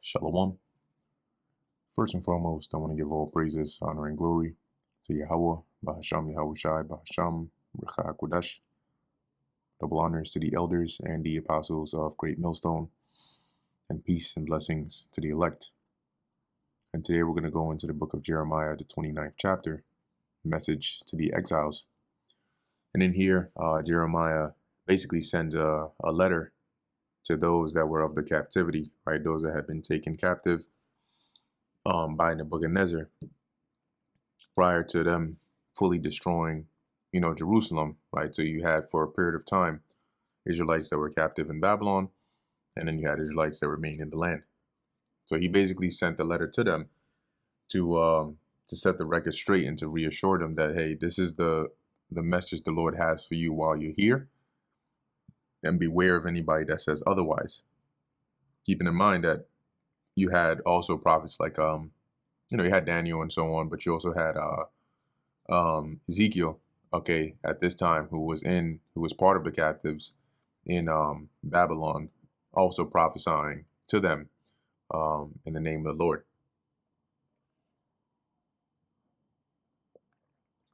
Shalom. First and foremost, I want to give all praises, honor, and glory to Yahweh, Bahasham Yahushai, Bahasham Recha Kodesh. Double honors to the elders and the apostles of Great Millstone, and peace and blessings to the elect. And today we're going to go into the book of Jeremiah, the 29th chapter, message to the exiles. And in here, Jeremiah basically sends a letter to those that were of the captivity, right? Those that had been taken captive by Nebuchadnezzar prior to them fully destroying, Jerusalem, right? So you had for a period of time Israelites that were captive in Babylon, and then you had Israelites that remained in the land. So he basically sent a letter to them to set the record straight and to reassure them that, hey, this is the message the Lord has for you while you're here, and beware of anybody that says otherwise. Keeping in mind that you had also prophets like, you had Daniel and so on, but you also had Ezekiel, okay, at this time, who was part of the captives in Babylon, also prophesying to them in the name of the Lord.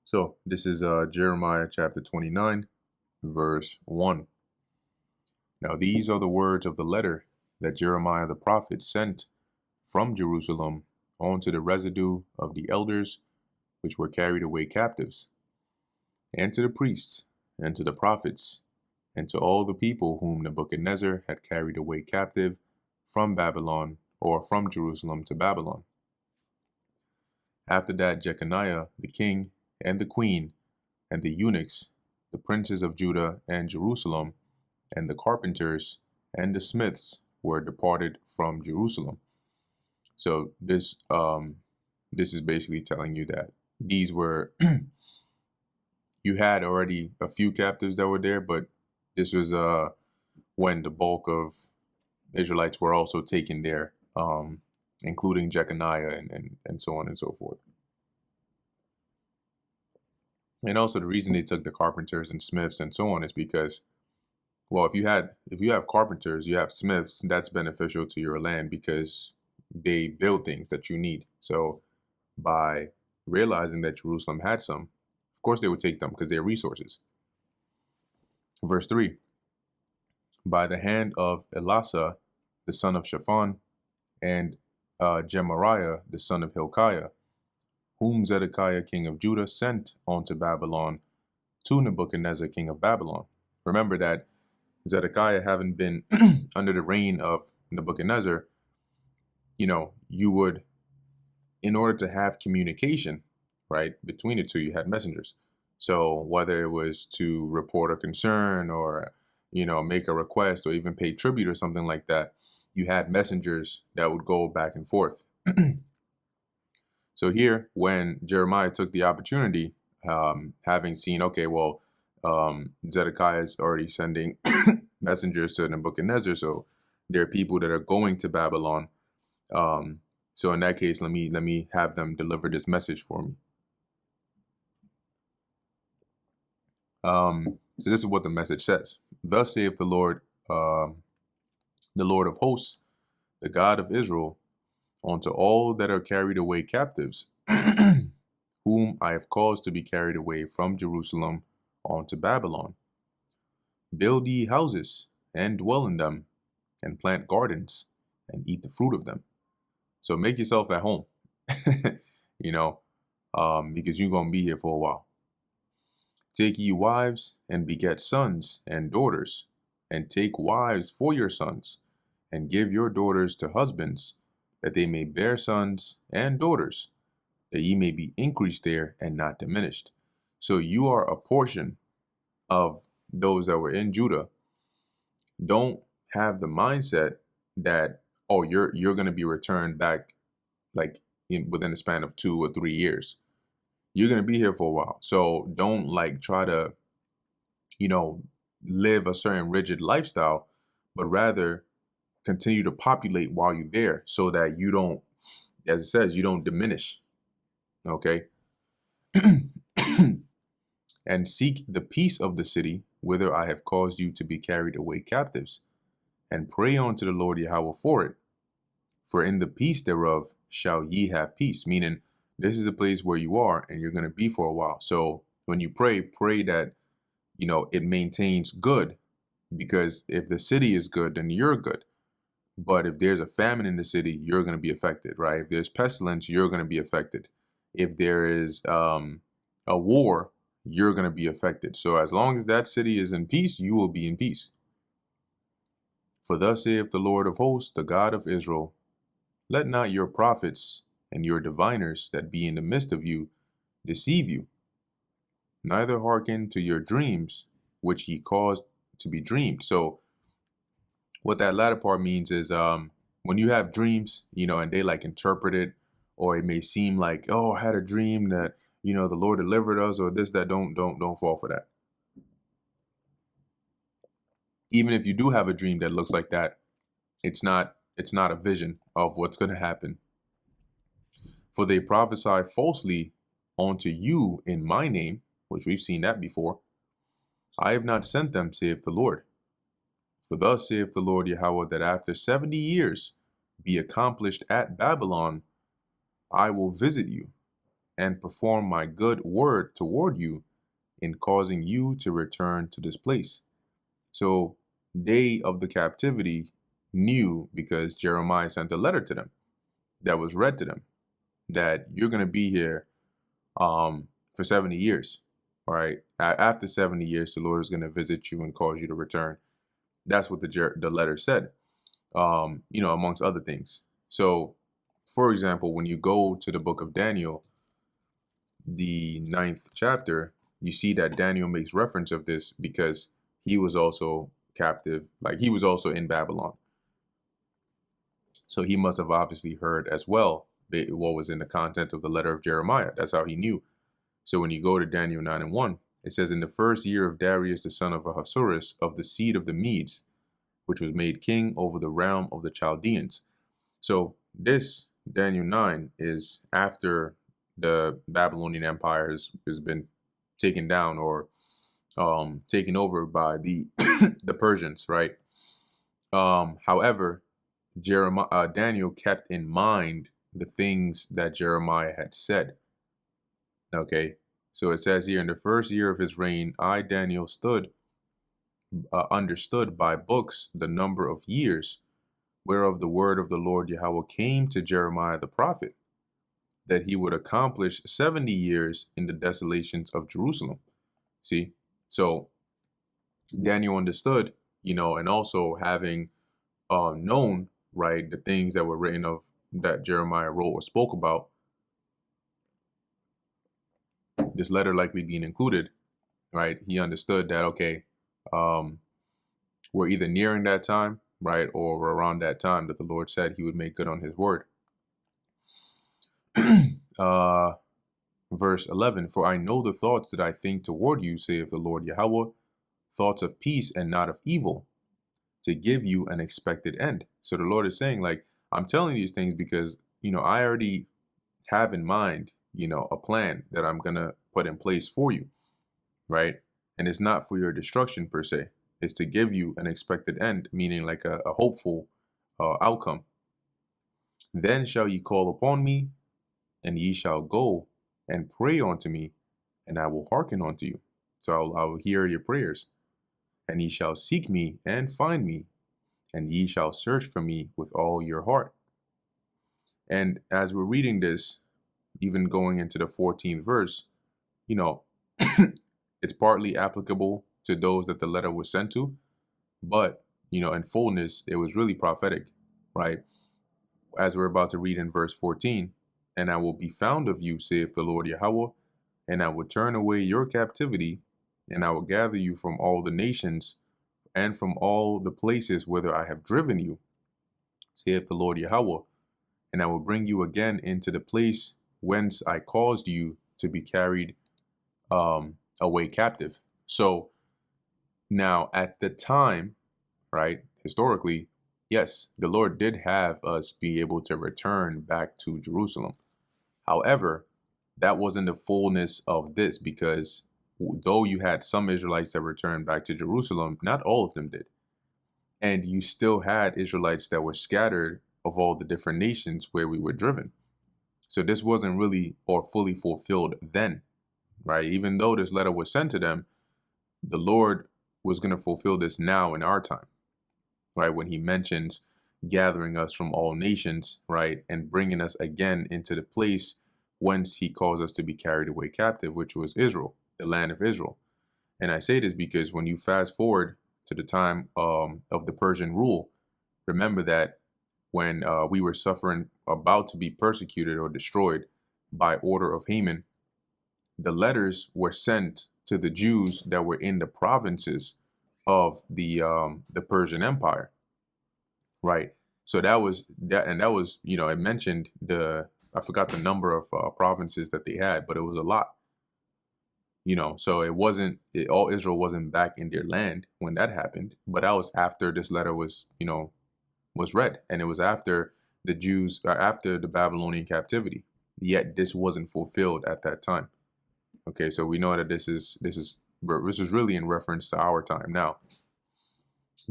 So this is Jeremiah chapter 29, verse 1. Now these are the words of the letter that Jeremiah the prophet sent from Jerusalem onto the residue of the elders which were carried away captives, and to the priests, and to the prophets, and to all the people whom Nebuchadnezzar had carried away captive from Babylon, or from Jerusalem to Babylon. After that, Jeconiah the king, and the queen, and the eunuchs, the princes of Judah and Jerusalem, and the carpenters, and the smiths were departed from Jerusalem. So this is basically telling you that these were, you had already a few captives that were there, but this was when the bulk of Israelites were also taken there, including Jeconiah and so on and so forth. And also the reason they took the carpenters and smiths and so on is because, well, if you have carpenters, you have smiths, that's beneficial to your land because they build things that you need. So by realizing that Jerusalem had some, of course they would take them because they're resources. Verse 3, by the hand of Elasah, the son of Shaphan, and Gemariah, the son of Hilkiah, whom Zedekiah, king of Judah, sent onto Babylon to Nebuchadnezzar, king of Babylon. Remember that Zedekiah, having been under the reign of Nebuchadnezzar, you would, in order to have communication, right, between the two, you had messengers. So whether it was to report a concern or, make a request or even pay tribute or something like that, you had messengers that would go back and forth. So here, when Jeremiah took the opportunity, having seen, okay, well, Zedekiah is already sending messengers to Nebuchadnezzar, so there are people that are going to Babylon. So in that case, let me have them deliver this message for me. So this is what the message says. Thus saith the Lord of hosts, the God of Israel, unto all that are carried away captives, whom I have caused to be carried away from Jerusalem unto Babylon. Build ye houses, and dwell in them, and plant gardens, and eat the fruit of them. So make yourself at home, because you're going to be here for a while. Take ye wives, and beget sons and daughters, and take wives for your sons, and give your daughters to husbands, that they may bear sons and daughters, that ye may be increased there and not diminished. So you are a portion of those that were in Judah. Don't have the mindset that, oh, you're going to be returned back like within a span of 2 or 3 years. You're going to be here for a while. So don't try to, live a certain rigid lifestyle, but rather continue to populate while you're there so that you don't, as it says, you don't diminish. Okay. And seek the peace of the city, whither I have caused you to be carried away captives, and pray unto the Lord Yahweh for it. For in the peace thereof shall ye have peace. Meaning, this is a place where you are and you're going to be for a while. So when you pray, pray that, it maintains good, because if the city is good, then you're good. But if there's a famine in the city, you're going to be affected, right? If there's pestilence, you're going to be affected. If there is a war, you're going to be affected. So as long as that city is in peace, you will be in peace. For thus saith the Lord of hosts, the God of Israel, let not your prophets and your diviners that be in the midst of you deceive you, neither hearken to your dreams, which ye caused to be dreamed. So what that latter part means is when you have dreams, and they like interpret it, or it may seem like, oh, I had a dream that, the Lord delivered us, or this, that, don't fall for that. Even if you do have a dream that looks like that, it's not a vision of what's going to happen. For they prophesy falsely unto you in my name, which we've seen that before. I have not sent them, saith the Lord. For thus saith the Lord Yahweh, that after 70 years be accomplished at Babylon, I will visit you and perform my good word toward you in causing you to return to this place. So they of the captivity knew, because Jeremiah sent a letter to them that was read to them, that you're going to be here for 70 years. All right. After 70 years, the Lord is going to visit you and cause you to return. That's what the letter said, amongst other things. So, for example, when you go to the book of Daniel, the 9th chapter, you see that Daniel makes reference of this because he was also captive, like he was also in Babylon. So he must have obviously heard as well what was in the content of the letter of Jeremiah. That's how he knew. So when you go to Daniel 9:1, it says, in the first year of Darius, the son of Ahasuerus, of the seed of the Medes, which was made king over the realm of the Chaldeans. So this Daniel 9 is after the Babylonian Empire has been taken down, or taken over by the the Persians, right? However, Daniel kept in mind the things that Jeremiah had said. Okay, so it says here, in the first year of his reign, I, Daniel, understood by books the number of years, whereof the word of the Lord Yahweh came to Jeremiah the prophet, that he would accomplish 70 years in the desolations of Jerusalem. See, so Daniel understood, and also having known, right, the things that were written of, that Jeremiah wrote or spoke about, this letter likely being included, right? He understood that, okay, we're either nearing that time, right, or around that time that the Lord said he would make good on his word. Verse 11, for I know the thoughts that I think toward you, saith the Lord Yahweh, thoughts of peace and not of evil, to give you an expected end. So the Lord is saying, like, I'm telling these things because, I already have in mind, a plan that I'm going to put in place for you, right? And it's not for your destruction per se. It's to give you an expected end, meaning like a hopeful outcome. Then shall ye call upon me, and ye shall go and pray unto me, and I will hearken unto you. So I will hear your prayers. And ye shall seek me and find me, and ye shall search for me with all your heart. And as we're reading this, even going into the 14th verse, it's partly applicable to those that the letter was sent to, but, in fullness, it was really prophetic, right? As we're about to read in verse 14, and I will be found of you, saith the Lord Yahweh, and I will turn away your captivity, and I will gather you from all the nations and from all the places whither I have driven you, saith the Lord Yahweh, and I will bring you again into the place whence I caused you to be carried away captive. So now at the time, right, historically, yes, the Lord did have us be able to return back to Jerusalem. However, that wasn't the fullness of this, because though you had some Israelites that returned back to Jerusalem, not all of them did. And you still had Israelites that were scattered of all the different nations where we were driven. So this wasn't really or fully fulfilled then, right? Even though this letter was sent to them, the Lord was going to fulfill this now in our time, right? When he mentions gathering us from all nations, right? And bringing us again into the place whence he caused us to be carried away captive, which was Israel, the land of Israel. And I say this because when you fast forward to the time of the Persian rule, remember that when we were suffering, about to be persecuted or destroyed by order of Haman, the letters were sent to the Jews that were in the provinces of the Persian Empire, right? So that was that, and that was, you know, it mentioned I forgot the number of provinces that they had, but it was a lot, you know. So it wasn't all Israel wasn't back in their land when that happened, but that was after this letter was, you know, was read, and it was after the Jews, after the Babylonian captivity. Yet this wasn't fulfilled at that time. Okay, so we know that this is really in reference to our time now.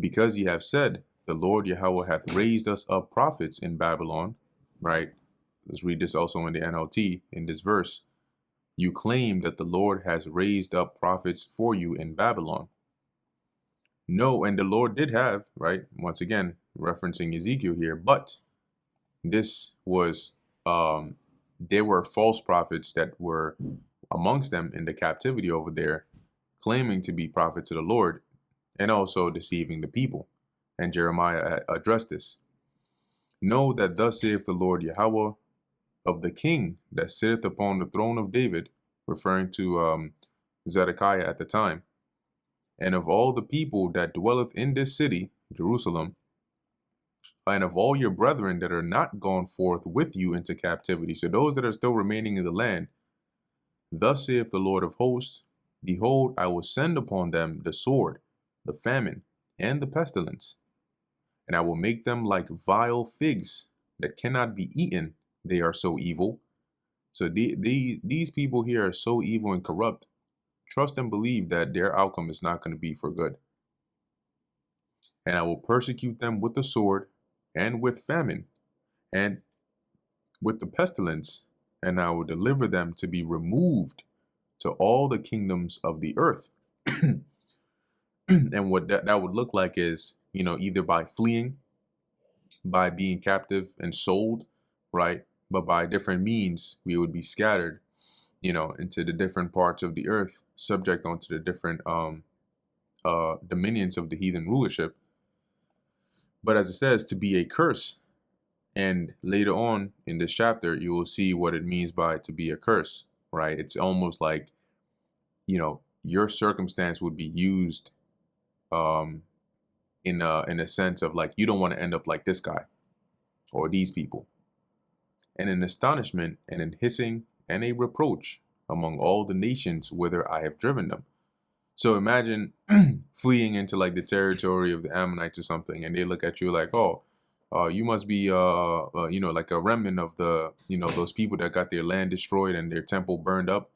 Because ye have said, the Lord Yahweh hath raised us up prophets in Babylon, right? Let's read this also in the NLT in this verse. You claim that the Lord has raised up prophets for you in Babylon. No, and the Lord did have, right? Once again, referencing Ezekiel here, but this was, there were false prophets that were amongst them in the captivity over there, claiming to be prophets of the Lord and also deceiving the people. And Jeremiah addressed this. Know that thus saith the Lord Yahweh, of the king that sitteth upon the throne of David, referring to Zedekiah at the time, and of all the people that dwelleth in this city, Jerusalem, and of all your brethren that are not gone forth with you into captivity, so those that are still remaining in the land, thus saith the Lord of hosts, behold, I will send upon them the sword, the famine, and the pestilence, and I will make them like vile figs that cannot be eaten. They are so evil. So these people here are so evil and corrupt. Trust and believe that their outcome is not going to be for good. And I will persecute them with the sword and with famine and with the pestilence, and I will deliver them to be removed to all the kingdoms of the earth. And what that would look like is, you know, either by fleeing, by being captive and sold, right? But by different means, we would be scattered, you know, into the different parts of the earth, subject onto the different dominions of the heathen rulership. But as it says, to be a curse. And later on in this chapter, you will see what it means by to be a curse, right? It's almost like, you know, your circumstance would be used in a sense of like, you don't want to end up like this guy or these people. And an astonishment and an hissing and a reproach among all the nations whither I have driven them. So imagine fleeing into like the territory of the Ammonites or something, and they look at you like, oh, you must be, you know, like a remnant of the, you know, those people that got their land destroyed and their temple burned up,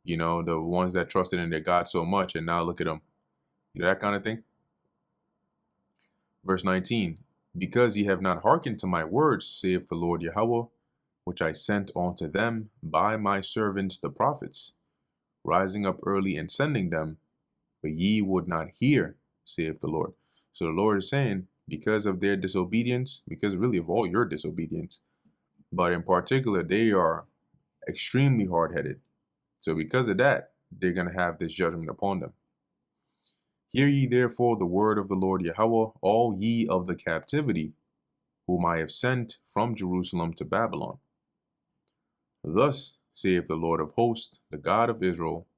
you know, the ones that trusted in their God so much, and now look at them, you know, that kind of thing. Verse 19, because ye have not hearkened to my words, saith the Lord Yahweh, which I sent unto them by my servants the prophets, rising up early and sending them, but ye would not hear, saith the Lord. So the Lord is saying, because of their disobedience, because really of all your disobedience, but in particular, they are extremely hard-headed. So because of that, they're going to have this judgment upon them. Hear ye therefore the word of the Lord Yahweh, all ye of the captivity, whom I have sent from Jerusalem to Babylon. Thus saith the Lord of hosts, the God of Israel,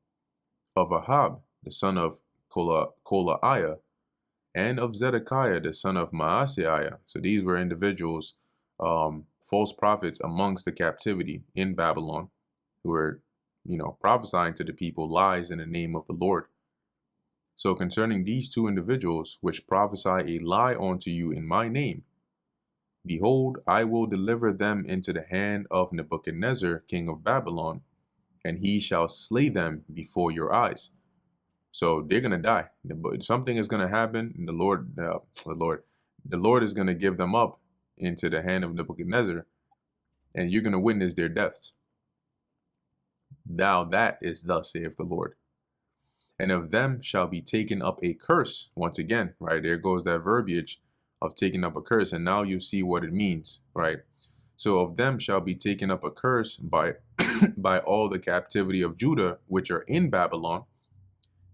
of Ahab, the son of Kolaiah, and of Zedekiah, the son of Maaseiah. So these were individuals, false prophets amongst the captivity in Babylon, who were, you know, prophesying to the people lies in the name of the Lord. So concerning these two individuals, which prophesy a lie unto you in my name, behold, I will deliver them into the hand of Nebuchadnezzar, king of Babylon, and he shall slay them before your eyes. So they're going to die. Something is going to happen. And the Lord is going to give them up into the hand of Nebuchadnezzar, and you're going to witness their deaths. Now that is thus saith the Lord. And of them shall be taken up a curse. Once again, right, there goes that verbiage of taking up a curse. And now you see what it means, right? So of them shall be taken up a curse by by all the captivity of Judah, which are in Babylon,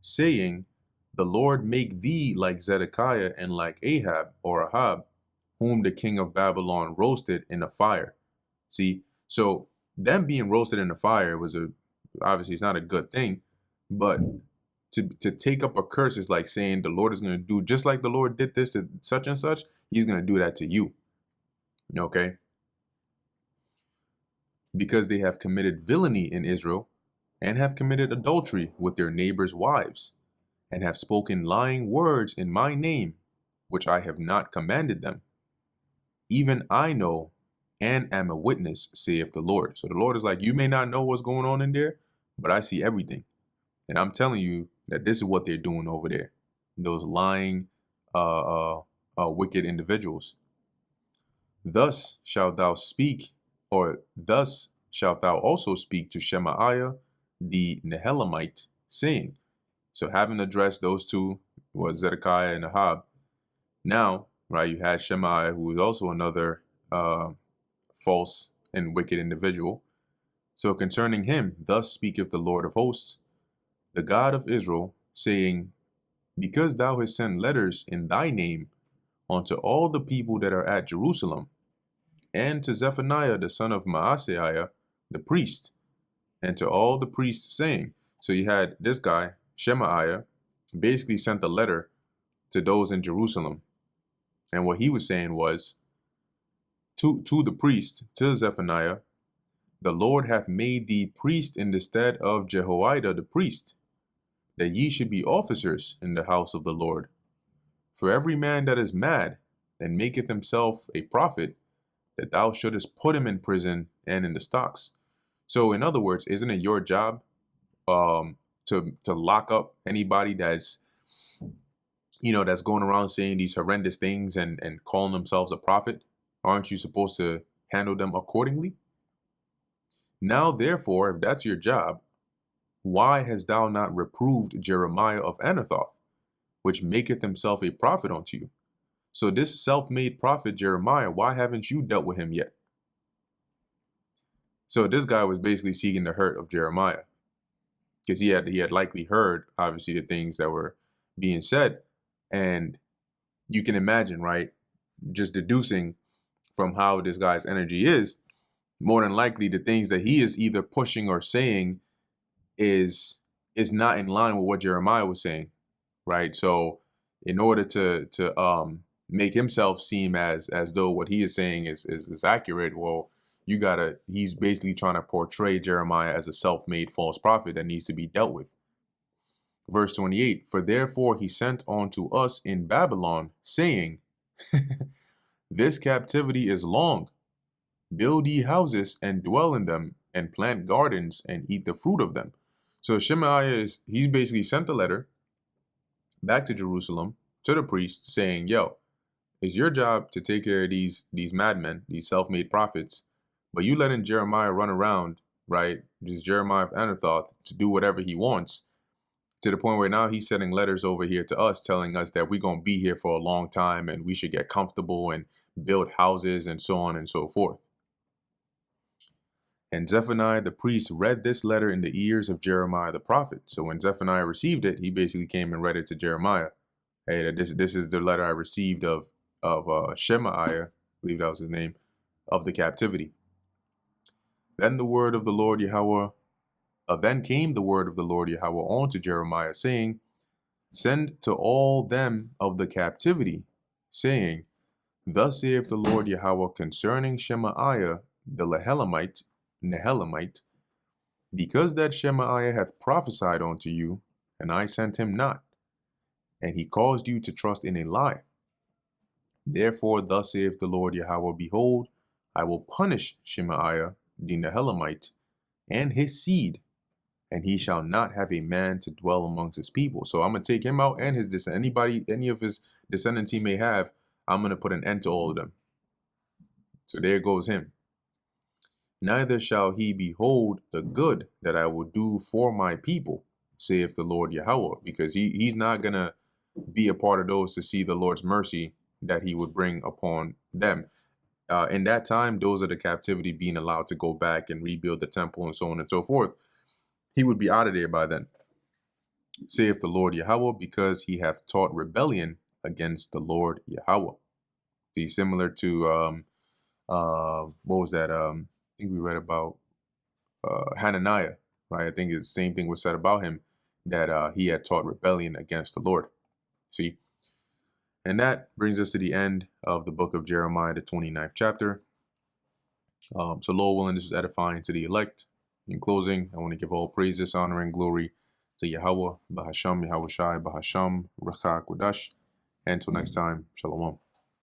saying, the Lord make thee like Zedekiah and like Ahab or Ahab, whom the king of Babylon roasted in a fire. See, so them being roasted in a fire was obviously it's not a good thing, but to take up a curse is like saying the Lord is going to do just like the Lord did this to such and such. He's going to do that to you. Okay. Because they have committed villainy in Israel and have committed adultery with their neighbors' wives and have spoken lying words in my name, which I have not commanded them. Even I know and am a witness, saith the Lord. So the Lord is like, you may not know what's going on in there, but I see everything. And I'm telling you that this is what they're doing over there. Those lying, wicked individuals. Thus shalt thou speak, or thus shalt thou also speak to Shemaiah the Nehelamite, saying. So having addressed those two, was Zedekiah and Ahab. Now, right, you had Shemaiah, who is also another false and wicked individual. So concerning him, thus speaketh the Lord of hosts, the God of Israel, saying, because thou hast sent letters in thy name unto all the people that are at Jerusalem, and to Zephaniah the son of Maaseiah the priest, and to all the priests, saying. So you had this guy, Shemaiah, basically sent a letter to those in Jerusalem. And what he was saying was, to the priest, to Zephaniah, the Lord hath made thee priest in the stead of Jehoiada the priest, that ye should be officers in the house of the Lord. For every man that is mad and maketh himself a prophet, that thou shouldest put him in prison and in the stocks. So in other words, isn't it your job to lock up anybody that's, that's going around saying these horrendous things and calling themselves a prophet? Aren't you supposed to handle them accordingly? Now, therefore, if that's your job, why hast thou not reproved Jeremiah of Anathoth, which maketh himself a prophet unto you? So this self-made prophet Jeremiah, why haven't you dealt with him yet? So this guy was basically seeking the hurt of Jeremiah, because he had likely heard, obviously, the things that were being said. And you can imagine, right, just deducing from how this guy's energy is, more than likely the things that he is either pushing or saying is not in line with what Jeremiah was saying, right? So in order to make himself seem as though what he is saying is accurate, well, he's basically trying to portray Jeremiah as a self-made false prophet that needs to be dealt with. Verse 28, for therefore he sent unto us in Babylon, saying, this captivity is long. Build ye houses and dwell in them, and plant gardens and eat the fruit of them. So Shemaiah he's basically sent a letter back to Jerusalem to the priest saying, yo, it's your job to take care of these madmen, these self-made prophets, but you letting Jeremiah run around, right? Just Jeremiah of Anathoth to do whatever he wants, to the point where now he's sending letters over here to us telling us that we're going to be here for a long time and we should get comfortable and build houses and so on and so forth. And Zephaniah the priest read this letter in the ears of Jeremiah the prophet. So when Zephaniah received it, he basically came and read it to Jeremiah. Hey, this is the letter I received of Shemaiah, I believe that was his name, of the captivity. Then the word of the Lord Yahweh, then came the word of the Lord Yahweh unto Jeremiah, saying, send to all them of the captivity, saying, thus saith the Lord Yahweh concerning Shemaiah the Nehelamite, because that Shemaiah hath prophesied unto you, and I sent him not, and he caused you to trust in a lie. Therefore thus saith the Lord Yahweh, behold, I will punish Shemaiah the Nehelamite and his seed, and he shall not have a man to dwell amongst his people. So I'm going to take him out and his descendants. Any of his descendants he may have, I'm going to put an end to all of them. So there goes him. Neither shall he behold the good that I will do for my people, saith the Lord Yahweh, because he's not going to be a part of those to see the Lord's mercy that he would bring upon them. In that time, those of the captivity being allowed to go back and rebuild the temple and so on and so forth, he would be out of there by then, saith the Lord Yahweh, because he hath taught rebellion against the Lord Yahweh. See, similar to what was that? I think we read about Hananiah, right? I think the same thing was said about him, that he had taught rebellion against the Lord. See, and that brings us to the end of the book of Jeremiah, the 29th chapter. So Lord willing, this is edifying to the elect. In closing, I want to give all praises, honor, and glory to Yahweh, Bahasham, Yahweh Shai, Bahasham, Recha Kodash. And until next time, Shalom.